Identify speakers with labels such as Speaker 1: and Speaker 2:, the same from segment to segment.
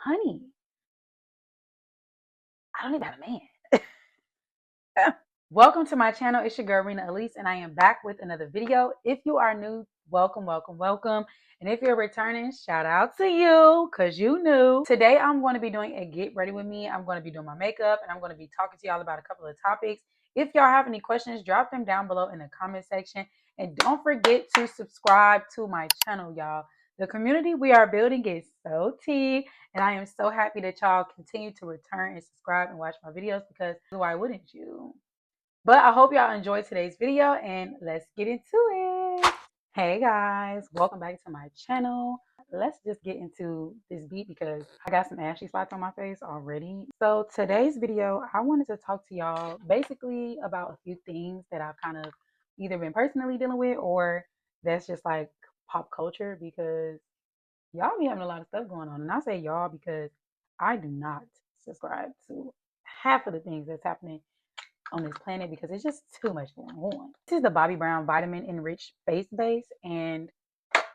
Speaker 1: honey, I don't even have a man. Welcome to my channel. It's your girl, Rena Elise, and I am back with another video. If you are new, welcome, welcome, welcome. And if you're returning, shout out to you, because you knew. Today, I'm going to be doing a get ready with me. I'm going to be doing my makeup, and I'm going to be talking to y'all about a couple of topics. If y'all have any questions, drop them down below in the comment section. And don't forget to subscribe to my channel, y'all. The community we are building is so tea, and I am so happy that y'all continue to return and subscribe and watch my videos, because why wouldn't you? But I hope y'all enjoyed today's video, and let's get into it. Hey guys, welcome back to my channel. Let's just get into this beat because I got some ashy spots on my face already. So today's video, I wanted to talk to y'all basically about a few things that I've kind of either been personally dealing with, or that's just like pop culture, because y'all be having a lot of stuff going on. And I say y'all because I do not subscribe to half of the things that's happening on this planet, because it's just too much going on. This is the Bobbi Brown Vitamin Enriched Face Base, and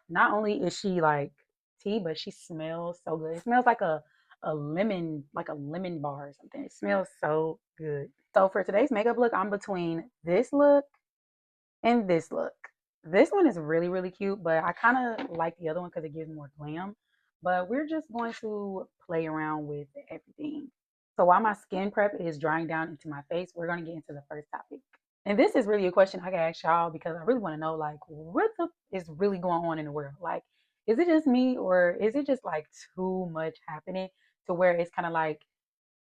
Speaker 1: not only is she like tea, but she smells so good. It smells like a lemon, like a lemon bar or something. It smells so good. So for today's makeup look, I'm between this look and this look. This one is really, really cute, but I kind of like the other one because it gives more glam. But we're just going to play around with everything. So while my skin prep is drying down into my face, we're going to get into the first topic. And this is really a question I can ask y'all, because I really want to know, like, what the is really going on in the world? Like, is it just me, or is it just like too much happening to where it's kind of like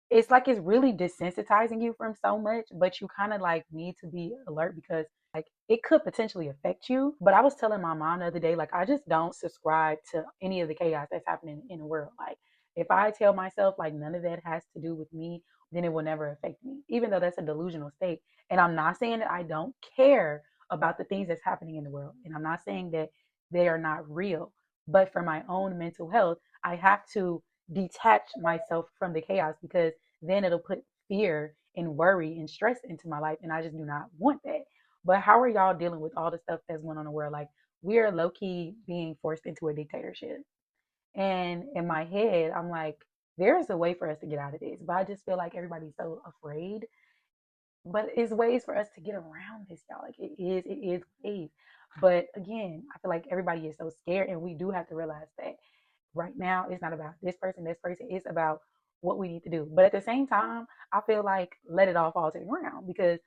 Speaker 1: it's really desensitizing you from so much, but you kind of like need to be alert, because like it could potentially affect you. But I was telling my mom the other day, like, I just don't subscribe to any of the chaos that's happening in the world. Like, if I tell myself like none of that has to do with me, then it will never affect me, even though that's a delusional state. And I'm not saying that I don't care about the things that's happening in the world, and I'm not saying that they are not real, but for my own mental health, I have to detach myself from the chaos, because then it'll put fear and worry and stress into my life. And I just do not want that. But how are y'all dealing with all the stuff that's going on in the world? Like, we are low key being forced into a dictatorship. And in my head, I'm like, there is a way for us to get out of this. But I just feel like everybody's so afraid. But it's ways for us to get around this, y'all. Like, it is ways. But again, I feel like everybody is so scared. And we do have to realize that right now it's not about this person, it's about what we need to do. But at the same time, I feel like let it all fall to the ground, because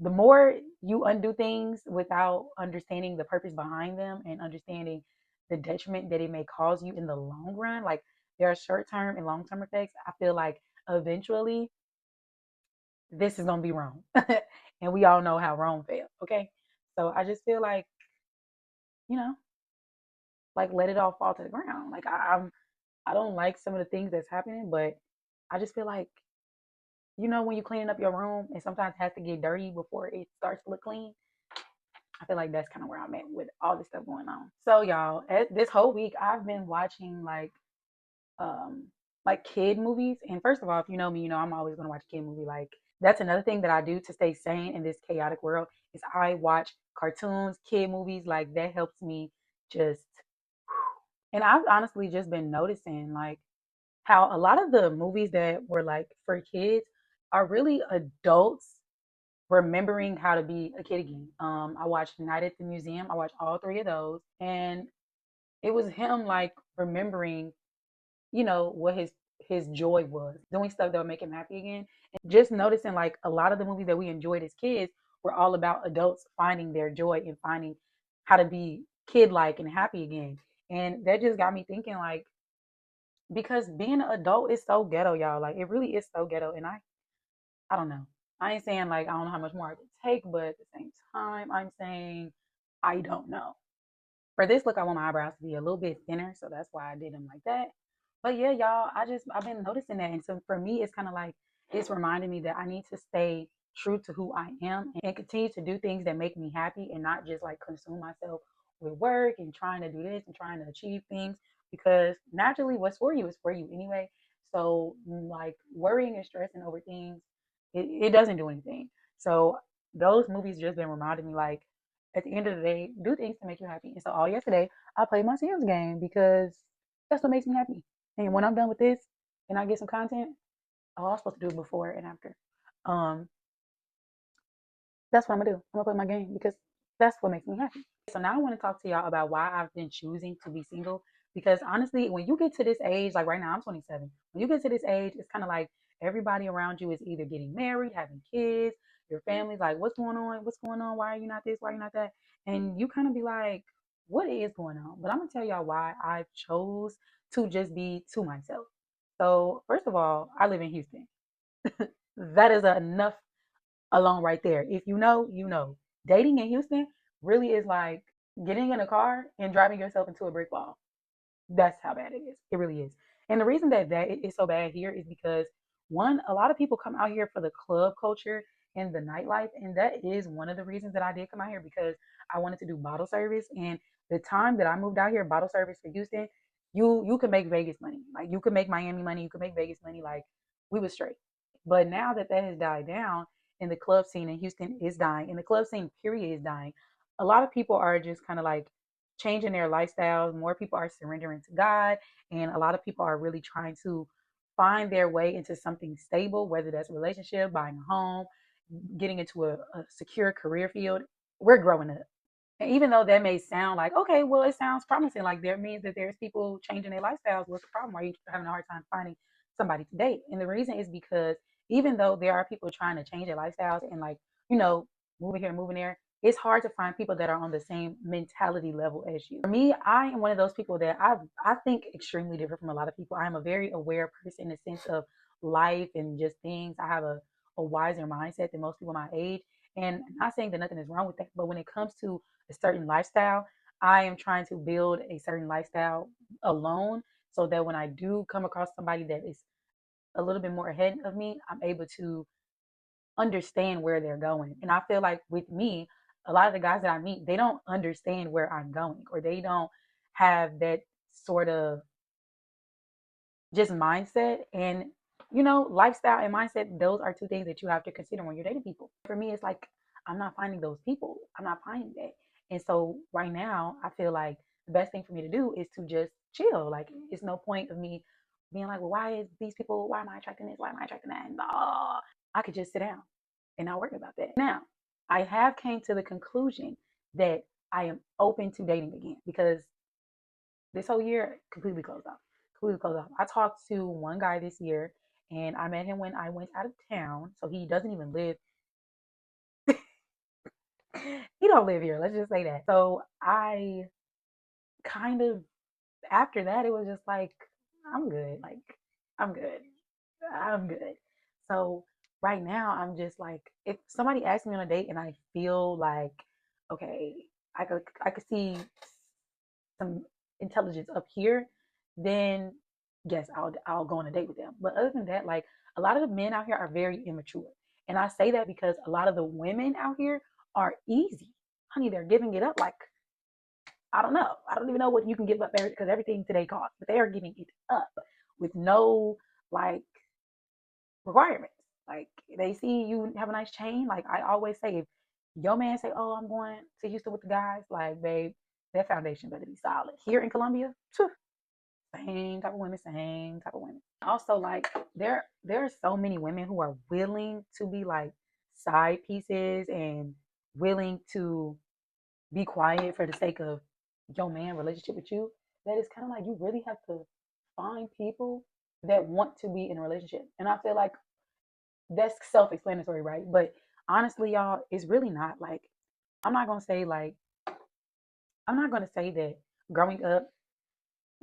Speaker 1: the more you undo things without understanding the purpose behind them and understanding the detriment that it may cause you in the long run, like there are short-term and long-term effects, I feel like eventually this is going to be wrong. And we all know how Rome failed. Okay, so I just feel like, you know, like let it all fall to the ground. Like I don't like some of the things that's happening, but I just feel like, when you're cleaning up your room and sometimes it has to get dirty before it starts to look clean. I feel like that's kind of where I'm at with all this stuff going on. So y'all, this whole week I've been watching um like kid movies. And first of all, if you know me, I'm always gonna watch a kid movie. Like, that's another thing that I do to stay sane in this chaotic world, is I watch cartoons, kid movies. Like, that helps me just. And I've honestly just been noticing, like, how a lot of the movies that were like for kids are really adults remembering how to be a kid again. I watched Night at the Museum. I watched all three of those, and it was him like remembering, what his joy was, doing stuff that would make him happy again. And just noticing, like, a lot of the movies that we enjoyed as kids were all about adults finding their joy and finding how to be kid like and happy again. And that just got me thinking, like, because being an adult is so ghetto, y'all. Like, it really is so ghetto. And I don't know. I ain't saying like I don't know how much more I can take, but at the same time, I'm saying I don't know. For this look, I want my eyebrows to be a little bit thinner, so that's why I did them like that. But yeah, y'all, I've been noticing that, and so for me, it's kind of like it's reminding me that I need to stay true to who I am and continue to do things that make me happy, and not just like consume myself with work and trying to do this and trying to achieve things, because naturally, what's for you is for you anyway. So like worrying and stressing over things, it doesn't do anything. So those movies just been reminding me, like, at the end of the day, do things to make you happy. And so all yesterday, I played my Sims game, because that's what makes me happy. And when I'm done with this and I get some content, oh, I was supposed to do it before and after. Um, that's what I'm gonna do. I'm gonna play my game because that's what makes me happy. So now I want to talk to y'all about why I've been choosing to be single. Because honestly, when you get to this age, like right now, I'm 27. When you get to this age, it's kind of like everybody around you is either getting married, having kids, your family's like, what's going on? What's going on? Why are you not this? Why are you not that? And you kind of be like, what is going on? But I'm gonna tell y'all why I chose to just be to myself. So first of all, I live in Houston. That is enough alone right there. If you know, you know. Dating in Houston really is like getting in a car and driving yourself into a brick wall. That's how bad it is. It really is. And the reason that it is so bad here is because one, a lot of people come out here for the club culture and the nightlife, and that is one of the reasons that I did come out here because I wanted to do bottle service. And the time that I moved out here, bottle service for Houston, you could make Vegas money, like you could make Miami money, you could make Vegas money, like we was straight. But now that that has died down, and the club scene in Houston is dying, and the club scene period is dying, a lot of people are just kind of like changing their lifestyles. More people are surrendering to God, and a lot of people are really trying to find their way into something stable, whether that's a relationship, buying a home, getting into a secure career field. We're growing up. And even though that may sound like, okay, well, it sounds promising, like there means that there's people changing their lifestyles. What's the problem? Why are you having a hard time finding somebody to date? And the reason is because even though there are people trying to change their lifestyles and like, you know, moving here, moving there, it's hard to find people that are on the same mentality level as you. For me, I am one of those people that I think extremely different from a lot of people. I am a very aware person in the sense of life and just things. I have a wiser mindset than most people my age. And I'm not saying that nothing is wrong with that, but when it comes to a certain lifestyle, I am trying to build a certain lifestyle alone so that when I do come across somebody that is a little bit more ahead of me, I'm able to understand where they're going. And I feel like with me, a lot of the guys that I meet, they don't understand where I'm going, or they don't have that sort of just mindset. And lifestyle and mindset, those are two things that you have to consider when you're dating people. For me, it's like I'm not finding those people. I'm not finding that. And so right now I feel like the best thing for me to do is to just chill. Like it's no point of me being like, well, why is these people, why am I attracting this, why am I attracting that? And I could just sit down and not worry about that. Now I have came to the conclusion that I am open to dating again because this whole year completely closed off. Completely closed off. I talked to one guy this year, and I met him when I went out of town. So he doesn't even live. He don't live here. Let's just say that. So I kind of after that, it was just like I'm good. Like I'm good. I'm good. So right now, I'm just like if somebody asks me on a date and I feel like okay, I could see some intelligence up here, then yes, I'll go on a date with them. But other than that, like a lot of the men out here are very immature. And I say that because a lot of the women out here are easy. Honey, they're giving it up like I don't know. I don't even know what you can give up because everything today costs, but they are giving it up with no like requirements. Like they see you have a nice chain. Like I always say, if your man say, "Oh, I'm going to Houston with the guys," like babe, that foundation better be solid. Here in Columbia, same type of women, same type of women. Also, like there are so many women who are willing to be like side pieces and willing to be quiet for the sake of your man relationship with you. That is kind of like you really have to find people that want to be in a relationship. And I feel like that's self-explanatory, right? But honestly, y'all, it's really not like I'm not gonna say like I'm not gonna say that growing up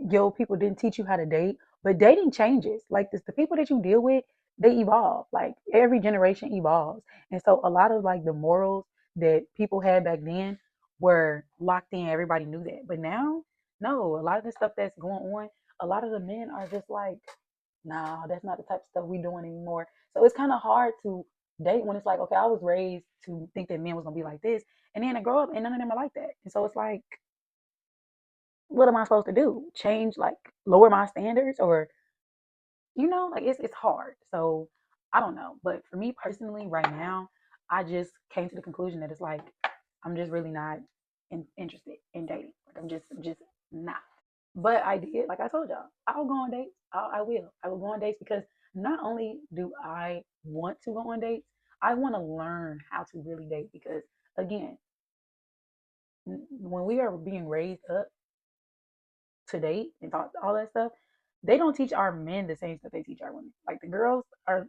Speaker 1: yo, people didn't teach you how to date, but dating changes. Like this, the people that you deal with, they evolve. Like every generation evolves, and so a lot of like the morals that people had back then were locked in. Everybody knew that, but now, no. A lot of the stuff that's going on, a lot of the men are just like, nah, that's not the type of stuff we doing anymore. So it's kind of hard to date when it's like, okay, I was raised to think that men was gonna be like this, and then I grow up and none of them are like that, and so it's like what am I supposed to do? Change like lower my standards or like it's hard. So I don't know. But for me personally, right now, I just came to the conclusion that it's like I'm just really not interested in dating. Like I'm just not. But I did, like I told y'all, I'll go on dates. I will go on dates because not only do I want to go on dates, I want to learn how to really date because again, when we are being raised up to date and all that stuff, they don't teach our men the same stuff they teach our women. Like the girls are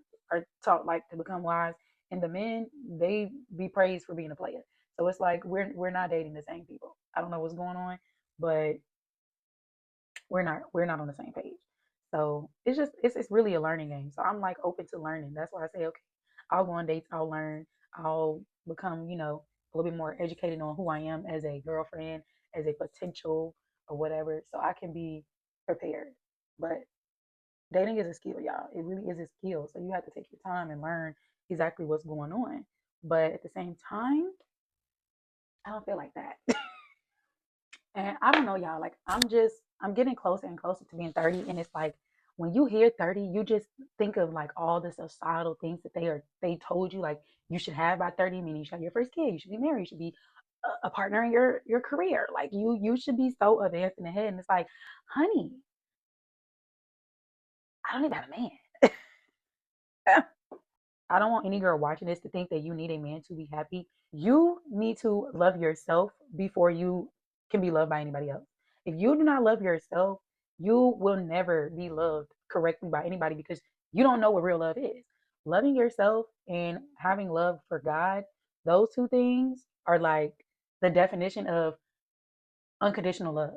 Speaker 1: taught like to become wives, and the men they be praised for being a player. So it's like we're not dating the same people. I don't know what's going on, but we're not on the same page. So it's really a learning game. So I'm like open to learning. That's why I say okay, I'll go on dates, I'll learn, I'll become a little bit more educated on who I am as a girlfriend, as a potential or whatever, so I can be prepared. But dating is a skill, y'all. It really is a skill. So you have to take your time and learn exactly what's going on. But at the same time, I don't feel like that. And I don't know, y'all. Like I'm getting closer and closer to being 30, and it's like when you hear 30, you just think of like all the societal things that they told you like you should have by 30. Meaning you should have your first kid, you should be married, you should be a partner in your career. Like you should be so advanced in the head, and it's like, honey, I don't even have a man. I don't want any girl watching this to think that you need a man to be happy. You need to love yourself before you can be loved by anybody else. If you do not love yourself, you will never be loved correctly by anybody because you don't know what real love is. Loving yourself and having love for God, those two things are like the definition of unconditional love.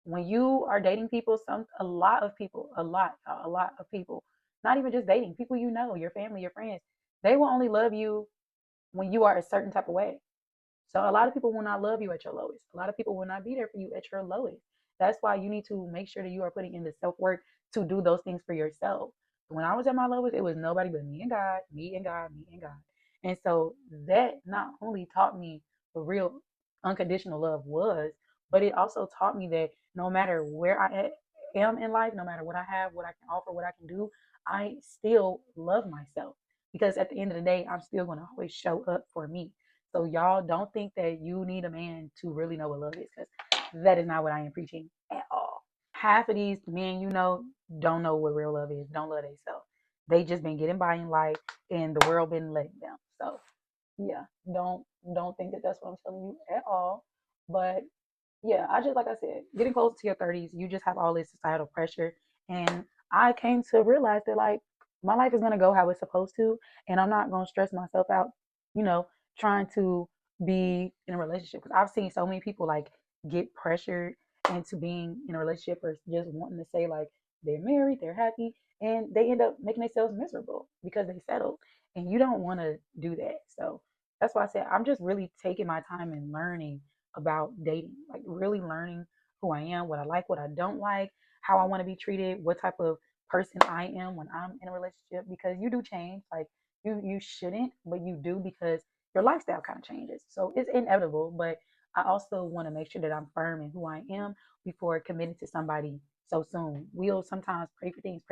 Speaker 1: When you are dating people, a lot of people, a lot of people, not even just dating, people you know, your family, your friends, they will only love you when you are a certain type of way. So a lot of people will not love you at your lowest. A lot of people will not be there for you at your lowest. That's why you need to make sure that you are putting in the self work to do those things for yourself. When I was at my lowest, it was nobody but me and God, me and God, me and God. And so that not only taught me what real unconditional love was, but it also taught me that no matter where am in life, no matter what I have, what I can offer, what I can do, I still love myself. Because at the end of the day, I'm still going to always show up for me. So y'all don't think that you need a man to really know what love is, because that is not what I am preaching at all. Half of these men don't know what real love is, don't love themselves. They just been getting by in life and the world been letting them. So yeah, don't think that that's what I'm telling you at all. But yeah, I just like I said, getting close to your 30s, you just have all this societal pressure. And I came to realize that like my life is gonna go how it's supposed to, and I'm not gonna stress myself out, you know, trying to be in a relationship. Because I've seen so many people like get pressured into being in a relationship or just wanting to say like they're married, they're happy, and they end up making themselves miserable because they settled. And you don't want to do that. So that's why I said I'm just really taking my time and learning about dating, like really learning who I am, what I like, what I don't like, how I want to be treated, what type of person I am when I'm in a relationship, because you do change. Like you shouldn't, but you do because your lifestyle kind of changes. So it's inevitable, but I also want to make sure that I'm firm in who I am before committing to somebody so soon. We'll sometimes pray for things,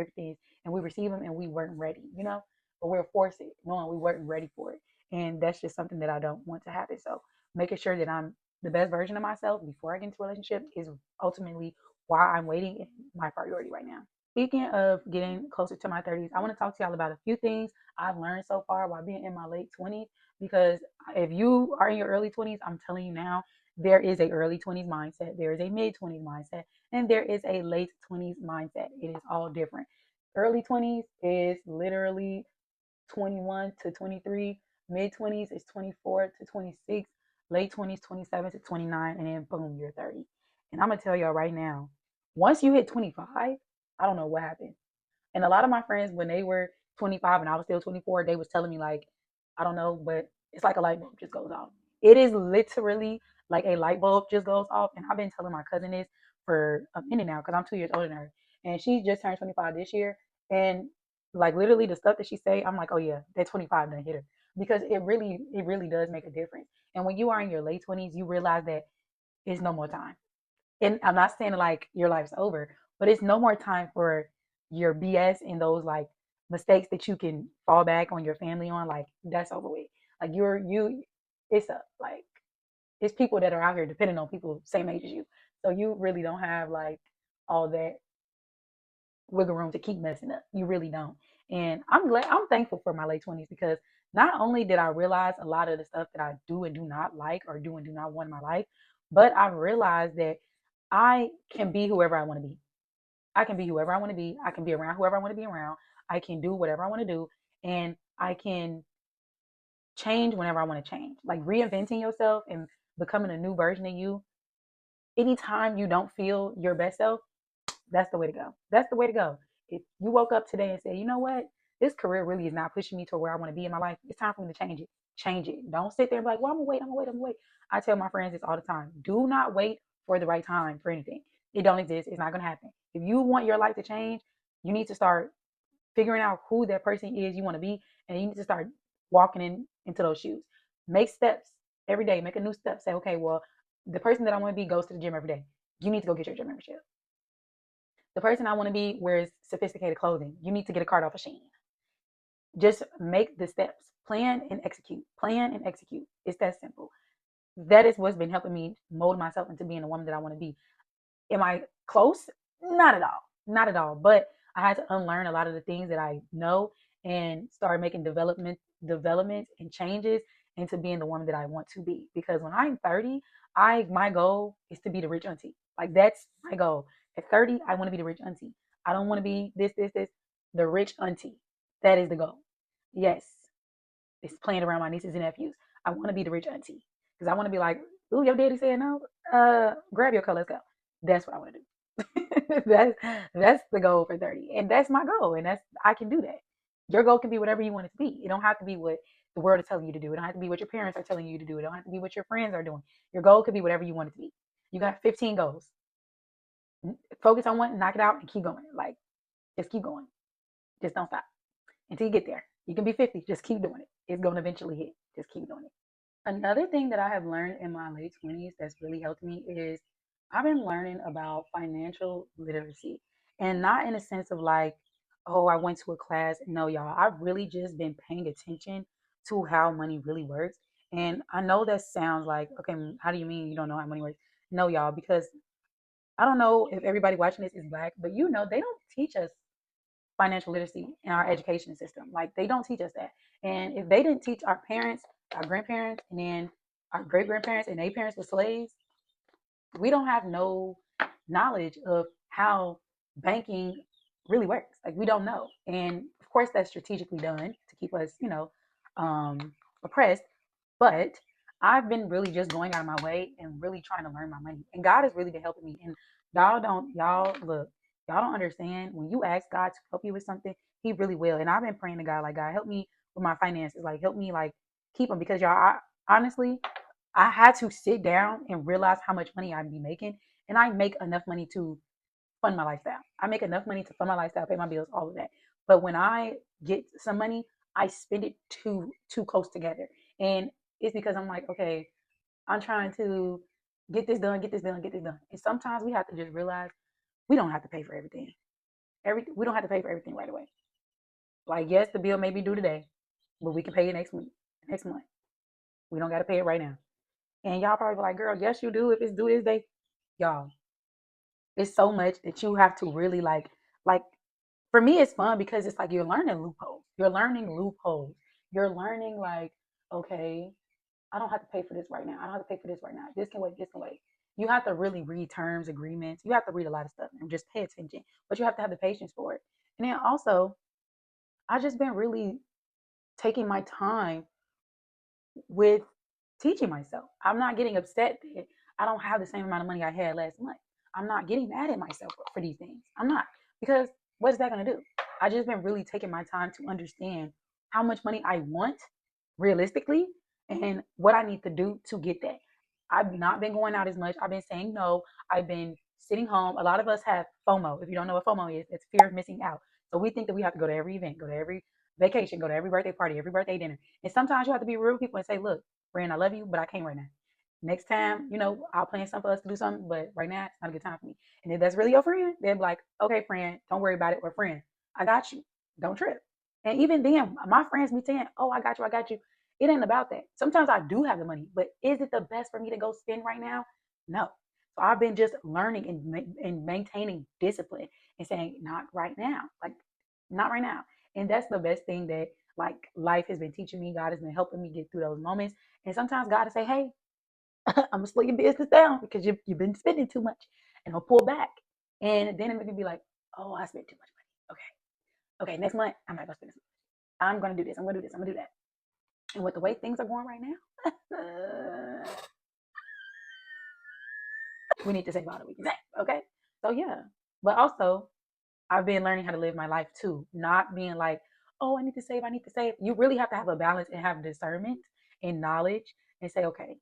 Speaker 1: and we receive them and we weren't ready, but we'll force it knowing we weren't ready for it. And that's just something that I don't want to happen. So making sure that I'm the best version of myself before I get into a relationship is ultimately why I'm waiting and my priority right now. Speaking of getting closer to my 30s, I want to talk to y'all about a few things I've learned so far while being in my late 20s. Because if you are in your early 20s, I'm telling you now, there is a early 20s mindset, there is a mid 20s mindset, and there is a late 20s mindset. It is all different. Early 20s is literally 21 to 23. Mid 20s is 24 to 26. Late 20s, 27 to 29. And then boom, you're 30. And I'm going to tell y'all right now, once you hit 25, I don't know what happened. And a lot of my friends, when they were 25 and I was still 24, they was telling me like, I don't know, but it's like a light bulb just goes off. It is literally like a light bulb just goes off. And I've been telling my cousin this for a minute now because I'm 2 years older than her. And she just turned 25 this year. And like literally the stuff that she say, I'm like, oh yeah, that 25 done hit her. Because it really does make a difference. And when you are in your late 20s, you realize that it's no more time. And I'm not saying like your life's over, but it's no more time for your BS and those like mistakes that you can fall back on your family on. Like that's over with. Like it's a like it's people that are out here depending on people same age as you. So you really don't have like all that wiggle room to keep messing up. You really don't. And I'm thankful for my late 20s because not only did I realize a lot of the stuff that I do and do not like or do and do not want in my life, but I realized that I can be whoever I want to be. I can be whoever I want to be. I can be around whoever I want to be around. I can do whatever I want to do. And I can change whenever I want to change. Like reinventing yourself and becoming a new version of you. Anytime you don't feel your best self, that's the way to go. That's the way to go. If you woke up today and said, you know what, this career really is not pushing me to where I want to be in my life, it's time for me to change it. Change it. Don't sit there and be like, well, I'm gonna wait, I'm gonna wait, I'm gonna wait. I tell my friends this all the time. Do not wait for the right time for anything. It don't exist. It's not gonna happen. If you want your life to change, you need to start figuring out who that person is you want to be, and you need to start walking into those shoes. Make steps every day. Make a new step. Say, okay, well, the person that I want to be goes to the gym every day. You need to go get your gym membership. The person I want to be wears sophisticated clothing. You need to get a card off a Shein. Just make the steps. Plan and execute. Plan and execute. It's that simple. That is what's been helping me mold myself into being the woman that I want to be. Am I close? Not at all. Not at all. But I had to unlearn a lot of the things that I know and start making developments and changes into being the woman that I want to be. Because when I'm 30, my goal is to be the rich auntie. Like that's my goal. At 30, I want to be the rich auntie. I don't want to be this, the rich auntie. That is the goal. Yes, it's playing around my nieces and nephews. I want to be the rich auntie because I want to be like, ooh, your daddy said no. Grab your color, let's go. That's what I want to do. That's the goal for 30, and that's my goal, and that's I can do that. Your goal can be whatever you want it to be. It don't have to be what the world is telling you to do. It don't have to be what your parents are telling you to do. It don't have to be what your friends are doing. Your goal could be whatever you want it to be. You got 15 goals. Focus on one, knock it out, and keep going. Like just keep going. Just don't stop until you get there. You can be 50. Just keep doing it. It's going to eventually hit. Just keep doing it. Another thing that I have learned in my late 20s that's really helped me is I've been learning about financial literacy. And not in a sense of like, oh, I went to a class. No, y'all, I've really just been paying attention to how money really works. And I know that sounds like, okay, how do you mean you don't know how money works? No, y'all, because I don't know if everybody watching this is black, but you know, they don't teach us financial literacy in our education system. Like they don't teach us that. And if they didn't teach our parents, our grandparents, and then our great grandparents and their parents were slaves, we don't have no knowledge of how banking really works. Like we don't know. And of course that's strategically done to keep us, oppressed. But I've been really just going out of my way and really trying to learn my money. And God has really been helping me. And y'all don't understand. When you ask God to help you with something, He really will. And I've been praying to God, like, God, help me with my finances. Like, help me, like, keep them. Because honestly, I had to sit down and realize how much money I'd be making. And I make enough money to fund my lifestyle. I make enough money to fund my lifestyle, pay my bills, all of that. But when I get some money, I spend it too close together. And it's because I'm like, okay, I'm trying to get this done, get this done, get this done. And sometimes we have to just realize we don't have to pay for everything. We don't have to pay for everything right away. Like, yes, the bill may be due today, but we can pay it next week, next month. We don't got to pay it right now. And y'all probably be like, girl, yes, you do if it's due this day. Y'all, it's so much that you have to really like for me it's fun because it's like you're learning loopholes. You're learning loopholes. You're learning like, okay, I don't have to pay for this right now. I don't have to pay for this right now. This can wait, this can wait. You have to really read terms, agreements. You have to read a lot of stuff and just pay attention. But you have to have the patience for it. And then also, I just been really taking my time with teaching myself. I'm not getting upset that I don't have the same amount of money I had last month. I'm not getting mad at myself for these things. I'm not. Because what's that going to do? I just been really taking my time to understand how much money I want realistically and what I need to do to get that. I've not been going out as much. I've been saying no. I've been sitting home. A lot of us have FOMO. If you don't know what FOMO is, it's fear of missing out. So we think that we have to go to every event, go to every vacation, go to every birthday party, every birthday dinner. And sometimes you have to be real with people and say, look, friend, I love you, but I can't right now. Next time, I'll plan something for us to do something, but right now it's not a good time for me. And if that's really your friend, they'll be like, okay, friend, don't worry about it. Or friend, I got you. Don't trip. And even then, my friends be saying, oh, I got you, I got you. It ain't about that. Sometimes I do have the money, but is it the best for me to go spend right now? No. So I've been just learning and maintaining discipline and saying, not right now, like not right now. And that's the best thing that like life has been teaching me. God has been helping me get through those moments. And sometimes God will say, hey, I'm gonna slow your business down because you've been spending too much, and I'll pull back. And then it can be like, oh, I spent too much money. Okay, next month I'm not gonna spend this much. I'm gonna do this. I'm gonna do this. I'm gonna do that. And with the way things are going right now, we need to save all that we can save. Okay, so yeah, but also I've been learning how to live my life too, not being like, oh, I need to save, I need to save. You really have to have a balance and have discernment and knowledge and say, okay,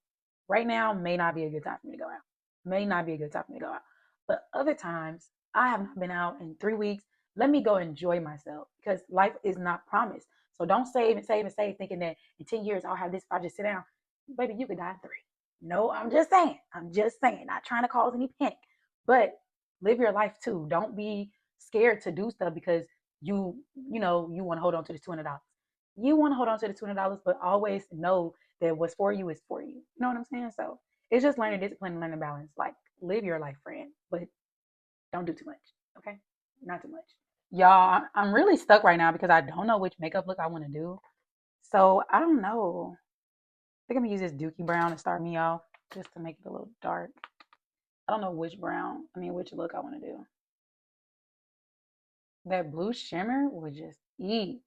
Speaker 1: right now may not be a good time for me to go out. May not be a good time for me to go out. But other times, I have not been out in 3 weeks. Let me go enjoy myself because life is not promised. So don't save and save and save thinking that in 10 years I'll have this if I just sit down. Baby, you could die in 3. No, I'm just saying. I'm just saying. Not trying to cause any panic. But live your life too. Don't be scared to do stuff because you want to hold on to this $200. You want to hold on to the $200, but always know that what's for you is for you. You know what I'm saying? So it's just learning discipline and learning balance. Like live your life, friend, but don't do too much. Okay, not too much. Y'all, I'm really stuck right now because I don't know which makeup look I want to do. So I don't know. I think I'm gonna use this Dookie Brown to start me off, just to make it a little dark. I don't know which look I want to do. That blue shimmer would just eat.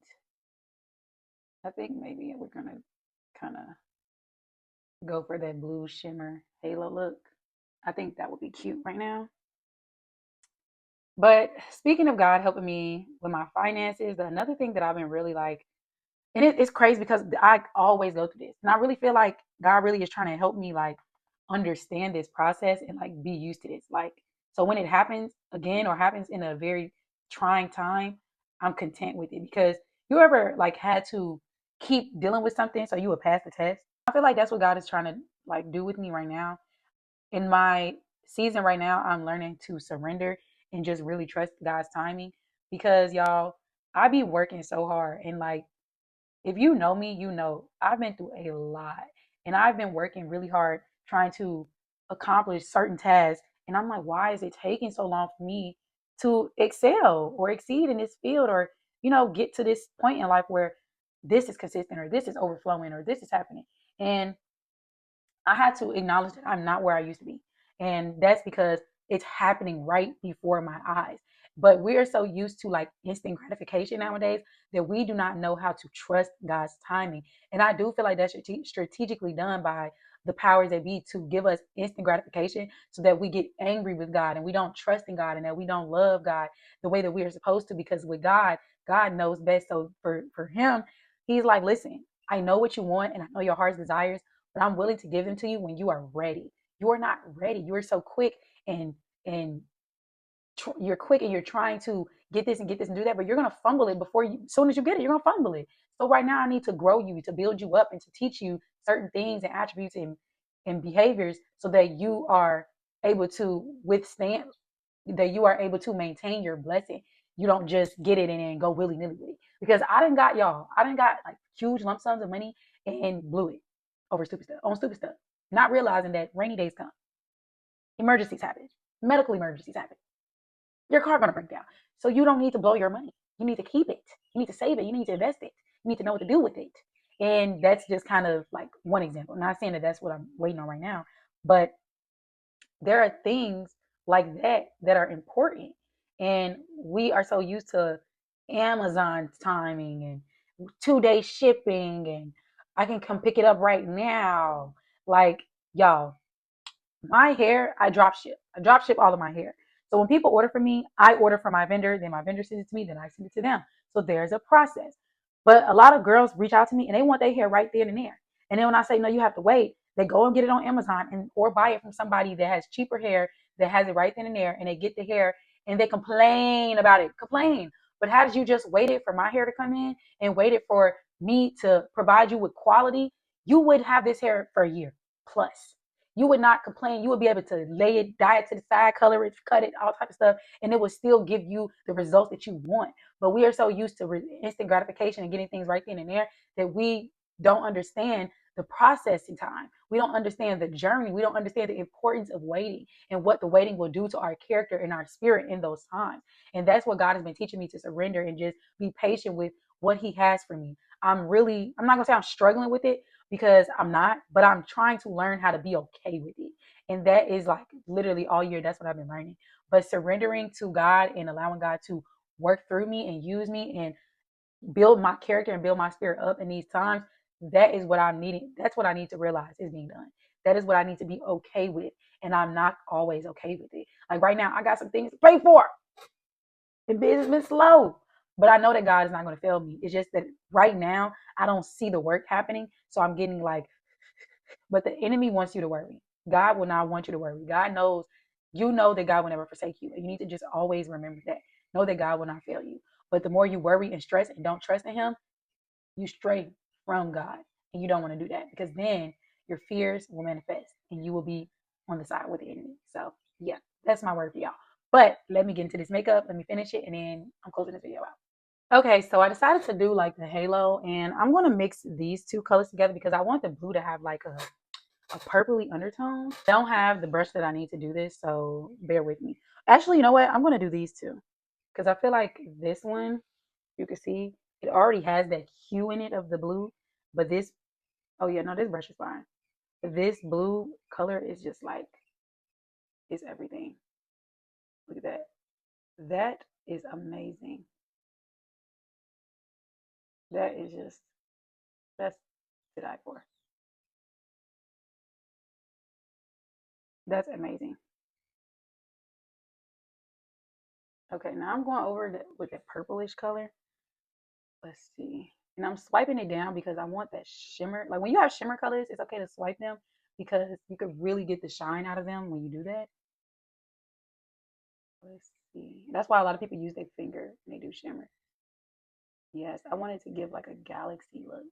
Speaker 1: I think maybe we're gonna kind of go for that blue shimmer halo look. I think that would be cute right now. But speaking of God helping me with my finances, another thing that I've been really like, and it's crazy because I always go through this, and I really feel like God really is trying to help me like understand this process and like be used to this. Like, so when it happens again or happens in a very trying time, I'm content with it because you ever like had to keep dealing with something so you would pass the test. I feel like that's what God is trying to like do with me right now. In my season right now, I'm learning to surrender and just really trust God's timing because y'all, I be working so hard and like if you know me, you know I've been through a lot and I've been working really hard trying to accomplish certain tasks. And I'm like, why is it taking so long for me to excel or exceed in this field or, get to this point in life where this is consistent or this is overflowing or this is happening? And I had to acknowledge that I'm not where I used to be. And that's because it's happening right before my eyes. But we are so used to like instant gratification nowadays that we do not know how to trust God's timing. And I do feel like that's strategically done by the powers that be to give us instant gratification so that we get angry with God and we don't trust in God and that we don't love God the way that we are supposed to. Because with God, God knows best. So for him, he's like, listen, I know what you want and I know your heart's desires, but I'm willing to give them to you when you are ready. You are not ready. You are so quick and and you're quick and you're trying to get this and do that, but you're gonna fumble it before you. As soon as you get it, you're gonna fumble it. So right now, I need to grow you, to build you up, and to teach you certain things and attributes and behaviors, so that you are able to withstand, that you are able to maintain your blessing. You don't just get it and then go willy nilly with it. Because I didn't got like huge lump sums of money and blew it over stupid stuff, on stupid stuff, not realizing that rainy days come, emergencies happen, medical emergencies happen, your car gonna break down. So you don't need to blow your money. You need to keep it. You need to save it. You need to invest it. You need to know what to do with it. And that's just kind of like one example. I'm not saying that that's what I'm waiting on right now, but there are things like that are important. And we are so used to Amazon timing and 2 day shipping and I can come pick it up right now. Like, y'all, my hair, I drop ship. I drop ship all of my hair. So when people order from me, I order from my vendor, then my vendor sends it to me, then I send it to them. So there's a process. But a lot of girls reach out to me and they want their hair right then and there. And then when I say no, you have to wait, they go and get it on Amazon and or buy it from somebody that has cheaper hair that has it right then and there, and they get the hair and they complain about it. Complain. But how did you just wait it for my hair to come in and waited for me to provide you with quality? You would have this hair for a year plus. You would not complain. You would be able to lay it, dye it to the side, color it, cut it, all type of stuff, and it would still give you the results that you want. But we are so used to instant gratification and getting things right then and there that we don't understand the processing time. We don't understand the journey. We don't understand the importance of waiting and what the waiting will do to our character and our spirit in those times. And that's what God has been teaching me, to surrender and just be patient with what he has for me. I'm not going to say I'm struggling with it, because I'm not, but I'm trying to learn how to be okay with it. And that is like literally all year. That's what I've been learning. But surrendering to God and allowing God to work through me and use me and build my character and build my spirit up in these times, that is what I'm needing. That's what I need to realize is being done. That is what I need to be okay with. And I'm not always okay with it. Like right now, I got some things to pay for. And business been slow. But I know that God is not going to fail me. It's just that right now, I don't see the work happening. So I'm getting like, but the enemy wants you to worry. God will not want you to worry. God knows, you know that God will never forsake you. And you need to just always remember that. Know that God will not fail you. But the more you worry and stress and don't trust in him, you stray from God. And you don't want to do that, because then your fears will manifest and you will be on the side with the enemy. So yeah, that's my word for y'all. But let me get into this makeup. Let me finish it, and then I'm closing this video out. Okay, so I decided to do like the halo, and I'm going to mix these two colors together because I want the blue to have like a purpley undertone. I don't have the brush that I need to do this, so bear with me. Actually, you know what? I'm going to do these two because I feel like this one, you can see, it already has that hue in it of the blue, but this, oh yeah, no, this brush is fine. But this blue color is just like, it's everything. Look at that. That is amazing. That is just, that's to die for. That's amazing. Okay, now I'm going over with the purplish color. Let's see. And I'm swiping it down because I want that shimmer. Like when you have shimmer colors, it's okay to swipe them because you could really get the shine out of them when you do that. Let's see. That's why a lot of people use their finger when they do shimmer. Yes, I wanted to give like a galaxy look.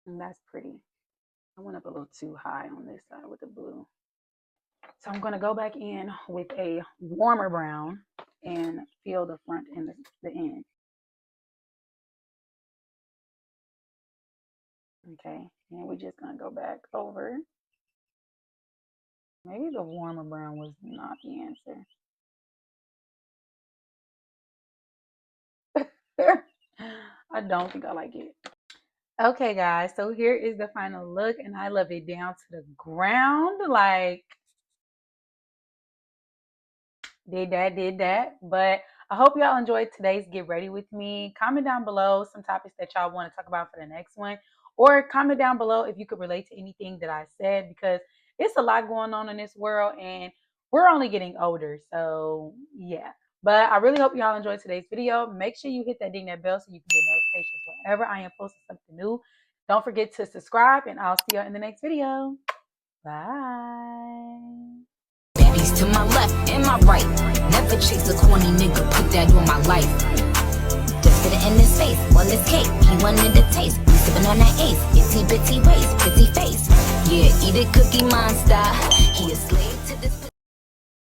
Speaker 1: And that's pretty. I went up a little too high on this side with the blue. So I'm going to go back in with a warmer brown and fill the front and the end. Okay, and we're just going to go back over. Maybe the warmer brown was not the answer. I don't think I like it. Okay, guys, so here is the final look, and I love it down to the ground. Like, did that. But I hope y'all enjoyed today's Get Ready With Me. Comment down below some topics that y'all want to talk about for the next one. Or comment down below if you could relate to anything that I said, because it's a lot going on in this world, and we're only getting older. So, yeah. But I really hope y'all enjoyed today's video. Make sure you hit that ding, that bell, so you can get notifications whenever I am posting something new. Don't forget to subscribe, and I'll see y'all in the next video. Bye.
Speaker 2: Baddies to my left and my right. Never chase a corny nigga, put that on my life. Just fit it in his face, on his cake. He wanted a taste, he sipping on that ace. Itsy bitsy waist, pretty face. Yeah, eat it cookie monster. He a slave.